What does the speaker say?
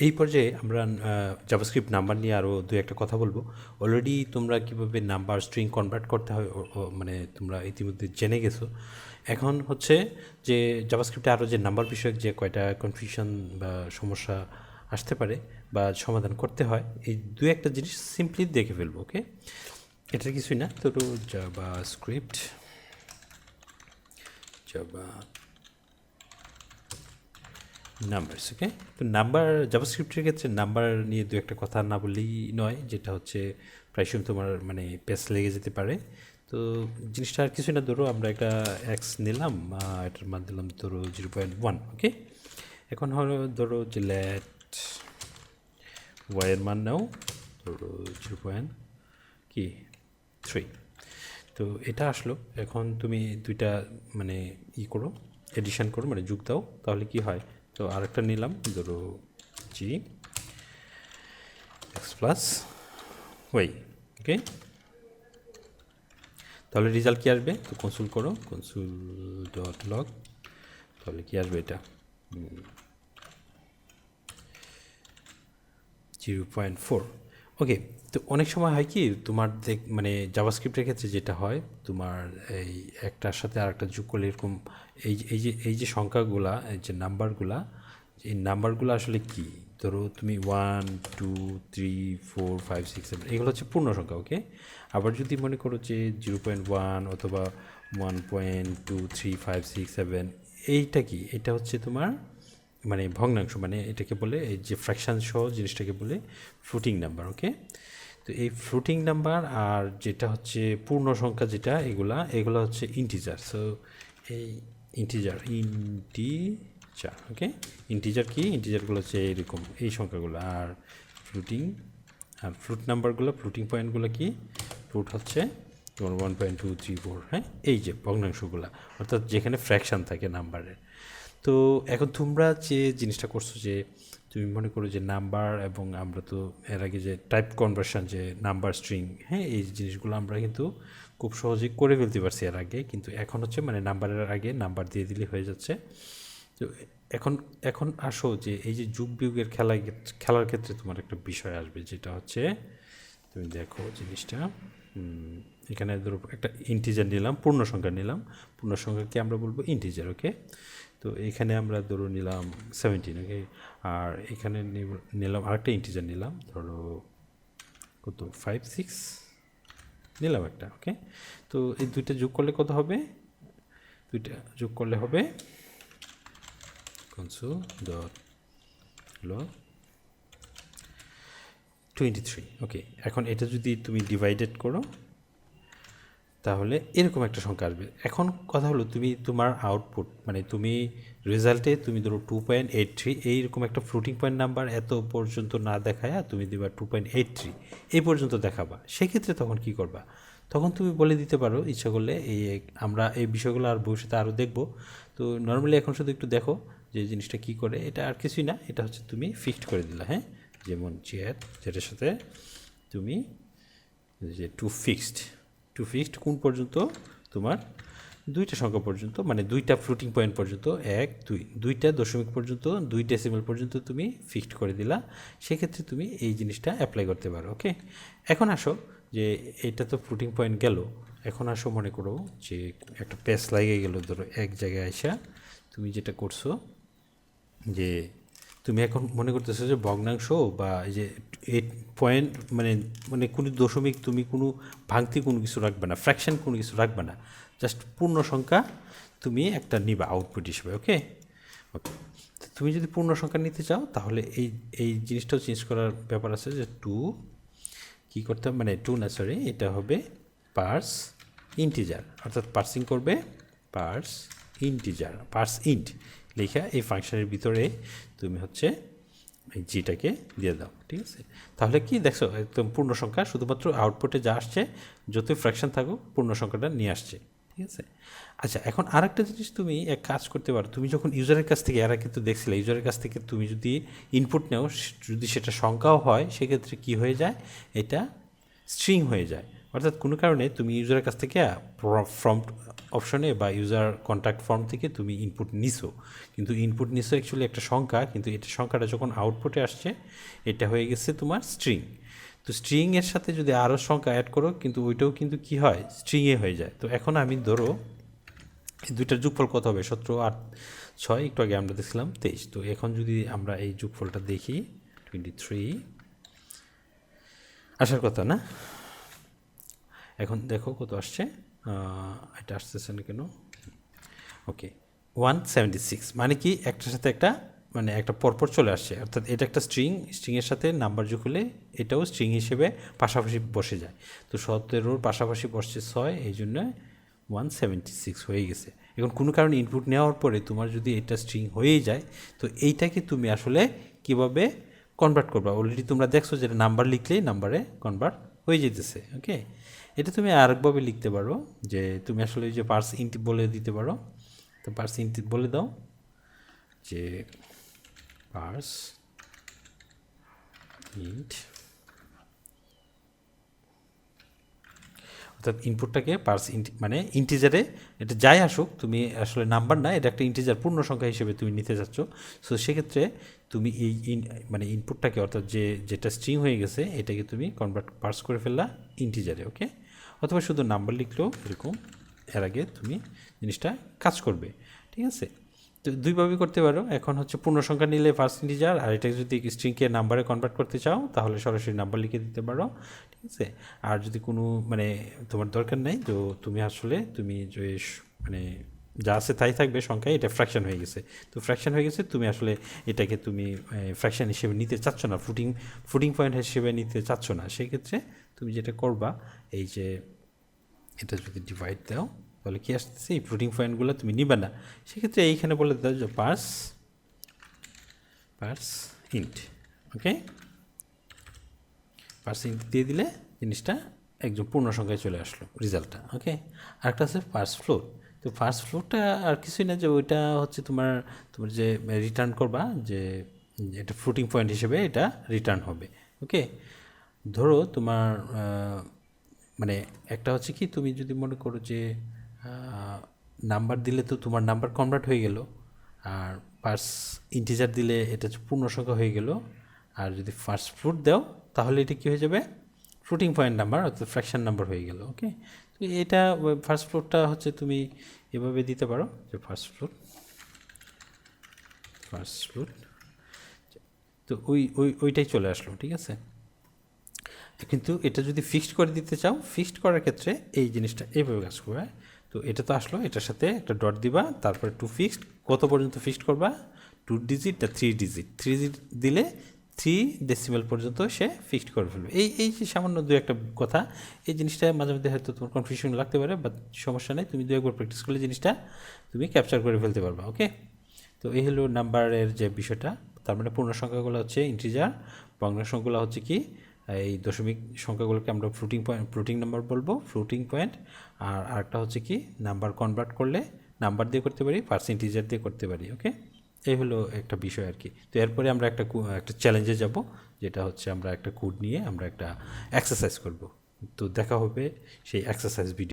এই পর্যায়ে আমরা জাভাস্ক্রিপ্ট নাম্বার নিয়ে আরও দু একটা কথা বলবো। অলরেডি তোমরা কীভাবে নাম্বার স্ট্রিং কনভার্ট করতে হয় মানে তোমরা ইতিমধ্যে জেনে গেছো। এখন হচ্ছে যে জাভাস্ক্রিপ্টে আরও যে নাম্বার বিষয়ক যে কয়টা কনফিউশন বা সমস্যা আসতে পারে বা সমাধান করতে হয়, এই দু একটা জিনিস সিম্পলি দেখে ফেলবো। ওকে, এটা কিছুই না, তো জাভাস্ক্রিপ্ট নাম্বারস। ওকে, তো নাম্বার জাভাস্ক্রিপ্টের ক্ষেত্রে নাম্বার নিয়ে দু একটা কথা না বললেই নয়, যেটা হচ্ছে প্রায় সময় তোমার মানে পেস লেগে যেতে পারে। তো জিনিসটা আর কিছু না, ধরো আমরা একটা এক্স নিলাম, এটার মান দিলাম ধরো 0.1। ওকে, এখন হলো ধরো যে লেট ওয়াইয়ের মান নাও ধরো 0.3। তো এটা আসলো। এখন তুমি দুইটা মানে করো, এডিশন করো, মানে যোগ দাও, তাহলে কি হয়। তো আরেকটা নিলাম ধরো জি এক্স প্লাস ওয়াই। ওকে, তাহলে রেজাল্ট কী আসবে, তো কনসোল করো, কনসোল ডট লগ, তাহলে কী আসবে এটা 0.4। ওকে, তো অনেক সময় হয় কি তোমার মানে জাভাস্ক্রিপ্টের ক্ষেত্রে যেটা হয়, তোমার এই একটার সাথে আরেকটা যোগ করলে এরকম এই যে সংখ্যাগুলা, এই যে নাম্বারগুলা, এই নাম্বারগুলো আসলে কি, ধরো তুমি 1 2 3 4 5 6 7 এগুলো হচ্ছে পূর্ণ সংখ্যা। ওকে, আবার যদি মনে করো যে 0.1 অথবা 1.2 3 5 6 7, এইটা কি, এটা হচ্ছে তোমার মানে ভগ্নাংশ, মানে এটাকে বলে এই যে ফ্র্যাকশান সহ জিনিসটাকে বলে ফ্লোটিং নাম্বার। ওকে, তো এই ফ্লোটিং নাম্বার আর যেটা হচ্ছে পূর্ণ সংখ্যা যেটা, এগুলা হচ্ছে ইন্টিজার। সো এই ইন্টিজার। ওকে, ইন্টিজার কি, ইন্টিজারগুলো হচ্ছে এরকম এই সংখ্যাগুলো, আর ফ্লোটিং আর ফ্লুট নাম্বারগুলো, ফ্লোটিং পয়েন্টগুলো কি, ফ্লুট হচ্ছে তোমার 1.2 3 4, হ্যাঁ, এই যে ভগ্নাংশগুলো, অর্থাৎ যেখানে ফ্র্যাকশান থাকে নাম্বারের। তো এখন তোমরা যে জিনিসটা করছো, যে তুমি মনে করো যে নাম্বার, এবং আমরা তো এর আগে যে টাইপ কনভার্সন, যে নাম্বার স্ট্রিং, হ্যাঁ, এই জিনিসগুলো আমরা কিন্তু খুব সহজেই করে ফেলতে পারছি এর আগে, কিন্তু এখন হচ্ছে মানে নাম্বারের আগে নাম্বার দিয়ে দিলে হয়ে যাচ্ছে। তো এখন এখন আসো যে এই যে যুগ বিয়োগের খেলার ক্ষেত্রে তোমার একটা বিষয় আসবে, যেটা হচ্ছে তুমি দেখো জিনিসটা, এখানে ধরো একটা ইন্টিজার নিলাম, পূর্ণ সংখ্যা নিলাম, পূর্ণ সংখ্যাকে আমরা বলবো ইন্টিজার। ওকে, তো এখানে আমরা ধরো নিলাম 17। ওকে, আর এখানে নিলাম আরেকটা ইন্টিজার নিলাম, ধরো কত 5 6 নিলাম একটা। ওকে, তো এই দুইটা যোগ করলে কত হবে, দুইটা যোগ করলে হবে console dot log 23। ওকে, এখন এটা যদি তুমি ডিভাইডেড করো, তাহলে এরকম একটা সংখ্যা আসবে। এখন কথা হলো, তুমি তোমার আউটপুট মানে তুমি রেজাল্টে তুমি ধরো 2.83 এইরকম একটা ফ্লোটিং পয়েন্ট নাম্বার এত পর্যন্ত না দেখায় তুমি দিবা 2.83 এই পর্যন্ত দেখাবা। সেক্ষেত্রে তখন কি করবা, তখন তুমি বলে দিতে পারো ইচ্ছা করলে, আমরা এই বিষয়গুলো আর ভবিষ্যতে আরও দেখব। তো নর্মালি এখন শুধু একটু দেখো যে জিনিসটা কী করে। এটা আর কিছুই না, এটা হচ্ছে তুমি ফিক্সড করে দিলা, হ্যাঁ, যেমন যেটার সাথে তুমি যে টু ফিক্সড কোন পর্যন্ত, তোমার দুইটা সংখ্যা পর্যন্ত, মানে দুইটা ফ্লোটিং পয়েন্ট পর্যন্ত, 1 2 দুইটা দশমিক পর্যন্ত, 2 ডেসিমেল পর্যন্ত তুমি ফিক্সড করে দিলা। সেক্ষেত্রে তুমি এই জিনিসটা অ্যাপ্লাই করতে পারো। ওকে, এখন আসো যে এটা তো ফ্লোটিং পয়েন্ট গেল, এখন আসো মনে করো যে একটা পেস লাগিয়ে গেল, ধরো এক জায়গায় আসা তুমি যেটা করছো, যে তুমি এখন মনে করতেছো যে ভগ্নাংশ বা এই যে 8 মানে মানে কোনো দশমিক, তুমি কোনো ভাঙতি কোনো কিছু রাখবে না, ফ্র্যাকশন কোনো কিছু রাখবে না, জাস্ট পূর্ণ সংখ্যা তুমি একটা নিবা আউটপুট হিসেবে। ওকে, ওকে, তুমি যদি পূর্ণ সংখ্যা নিতে চাও, তাহলে এই জিনিসটাও চেঞ্জ করার ব্যাপার আছে, যে কী করতে হবে, মানে না সরি, এটা হবে পার্স ইন্টিজার, অর্থাৎ পার্সিং করবে পার্স ইন্টিজার, পার্স ইন্ট লেখা এই ফাংশনের ভিতরে তুমি হচ্ছে এই জিটাকে দিয়ে দাও। ঠিক আছে, তাহলে কি দেখছো, একদম পূর্ণ সংখ্যা, শুধুমাত্র আউটপুটে যা আসছে, যতই ফ্র্যাকশন থাকুক পূর্ণ সংখ্যাটা নিয়ে আসছে। ঠিক আছে, আচ্ছা, এখন আরেকটা জিনিস তুমি এক কাজ করতে পারো, তুমি যখন ইউজারের কাছ থেকে, এরা কিন্তু দেখছিলে, ইউজারের কাছ থেকে তুমি যদি ইনপুট নেও, যদি সেটা সংখ্যাও হয়, সেক্ষেত্রে কি হয়ে যায়, এটা স্ট্রিং হয়ে যায়। অর্থাৎ কোনো কারণে তুমি ইউজারের কাছ থেকে অপশনে বা ইউজার কন্ট্যাক্ট ফর্ম থেকে তুমি ইনপুট নিছো, কিন্তু ইনপুট নিছো অ্যাকচুয়ালি একটা সংখ্যা, কিন্তু এটা সংখ্যাটা যখন আউটপুটে আসছে এটা হয়ে গেছে তোমার স্ট্রিং। তো স্ট্রিংয়ের সাথে যদি আরও সংখ্যা অ্যাড করো কিন্তু ওইটাও কিন্তু কী হয়, স্ট্রিংয়ে হয়ে যায়। তো এখন আমি ধরো এই দুইটার যোগফল কত হবে, 17 আর 6, একটু আগে আমরা দেখছিলাম 23। তো এখন যদি আমরা এই যোগফলটা দেখি 23 আসার কথা না, এখন দেখো কত আসছে, এটা আসতেছে না কেন, ওকে 176, মানে কি একটার সাথে একটা মানে একটা পরপর চলে আসছে, অর্থাৎ এটা একটা স্ট্রিংয়ের সাথে নাম্বার যোগ হলে এটাও স্ট্রিং হিসেবে পাশাপাশি বসে যায়। তো 17-র পাশাপাশি বসছে 6, এই জন্য 176 হয়ে গেছে। এখন কোনো কারণে ইনপুট নেওয়ার পরে তোমার যদি এটা স্ট্রিং হয়েই যায়, তো এইটাকে তুমি আসলে কিভাবে কনভার্ট করবা, অলরেডি তোমরা দেখছো যে নাম্বার লিখলেই নাম্বারে কনভার্ট হয়ে যেতেছে। ওকে, এটা তুমি আরেকভাবে লিখতে পারো যে তুমি আসলে যে পার্স ইন্ট বলে দিতে পারো। তো পার্স ইন্ট বলে দাও যে পার্স ইন্ট, অর্থাৎ ইনপুটটাকে পার্স ইন্ট মানে ইন্টিজারে এটা যাই আসুক, তুমি আসলে নাম্বার না, এটা একটা ইন্টিজার পূর্ণ সংখ্যা হিসেবে তুমি নিতে যাচ্ছ। সো সেক্ষেত্রে তুমি এই মানে ইনপুটটাকে অর্থাৎ যেটা স্ট্রিং হয়ে গেছে এটাকে তুমি কনভার্ট পার্স করে ফেললা ইন্টিজারে। ওকে, অথবা শুধু নাম্বার লিখলেও এরকম এর আগে তুমি জিনিসটা কাজ করবে। ঠিক আছে, তো দুইভাবে করতে পারো। এখন হচ্ছে পূর্ণ সংখ্যা নিলে ফার্স্ট ইন্টিজার, আর এটা যদি স্ট্রিংকে নাম্বারে কনভার্ট করতে চাও তাহলে সরাসরি নাম্বার লিখে দিতে পারো। ঠিক আছে, আর যদি কোনো মানে তোমার দরকার নেই, তো তুমি আসলে তুমি যে মানে যা আছে তাই থাকবে সংখ্যায়, এটা ফ্র্যাকশন হয়ে গেছে। তো ফ্র্যাকশন হয়ে গেছে, তুমি আসলে এটাকে তুমি ফ্র্যাকশন হিসেবে নিতে চাচ্ছ না, ফুটিং পয়েন্ট হিসেবে নিতে চাচ্ছ না, সেক্ষেত্রে তুমি যেটা করবা এই যে এটা যদি ডিভাইড দাও তাহলে কি আসতেছে, এই ফ্লোটিং পয়েন্টগুলো তুমি নিবে না। সেক্ষেত্রে এইখানে বলে দাও যে পার্স ইন্ট। ওকে, পার্স ইন্ট দিয়ে দিলে জিনিসটা একদম পূর্ণ সংখ্যায় চলে আসলো রেজাল্টটা। ওকে, আরেকটা আছে পার্স ফ্লোট। তো পার্স ফ্লোটটা আর কিছুই না, যে ওইটা হচ্ছে তোমার যে রিটার্ন করবা, যে এটা ফ্লোটিং পয়েন্ট হিসেবে এটা রিটার্ন হবে। ওকে, ধরো তোমার মানে একটা হচ্ছে কি, তুমি যদি মনে করো যে নাম্বার দিলে তো তোমার নাম্বার কনভার্ট হয়ে গেল, আর পার্স ইন্টিজার দিলে এটা হচ্ছে পূর্ণ সংখ্যা হয়ে গেল, আর যদি ফার্স্ট ফ্লোট দাও তাহলে এটা কী হয়ে যাবে, ফ্লোটিং পয়েন্ট নাম্বার অর্থাৎ ফ্র্যাকশন নাম্বার হয়ে গেল। ওকে, তো এটা ফার্স্ট ফ্লোটটা হচ্ছে তুমি এভাবে দিতে পারো যে ফার্স্ট ফ্লোট, তো ওইটাই চলে আসলো। ঠিক আছে, কিন্তু এটা যদি ফিক্সড করে দিতে চাও, ফিক্সড করার ক্ষেত্রে এই জিনিসটা এইভাবে কাজ করবে। তো এটা তো আসলো, এটার সাথে একটা ডট দিবা, তারপরে টু ফিক্সড, কত পর্যন্ত ফিক্সড করবা, 2 ডিজিট না 3 ডিজিট, 3 ডিজিট দিলে 3 ডেসিমেল পর্যন্ত সে ফিক্সড করে ফেলবে। এই যে সামান্য দু একটা কথা, এই জিনিসটা মাঝে মধ্যে হয়তো তোমার কনফিউশন লাগতে পারে, বাট সমস্যা নেই, তুমি 2-একবার প্র্যাকটিস করলে জিনিসটা তুমি ক্যাপচার করে ফেলতে পারবা। ওকে, তো এই হলো নাম্বারের যে বিষয়টা। তার মানে পূর্ণ সংখ্যাগুলো হচ্ছে ইন্টিজার, ভগ্নাংশ সংখ্যাগুলো হচ্ছে কি এই দশমিক সংখ্যাগুলোকে আমরা ফ্লোটিং নাম্বার বলবো, ফ্লোটিং পয়েন্ট। আর আরেকটা হচ্ছে কি নাম্বার কনভার্ট করলে নাম্বার দিয়ে করতে পারি, পার্সেন্টেজার দিয়ে করতে পারি। ওকে, এই হলো একটা বিষয় আর কি। তো এরপরে আমরা একটা চ্যালেঞ্জে যাব, যেটা হচ্ছে আমরা একটা কোড নিয়ে আমরা একটা এক্সারসাইজ করব। তো দেখা হবে সেই এক্সারসাইজ ভিডিও।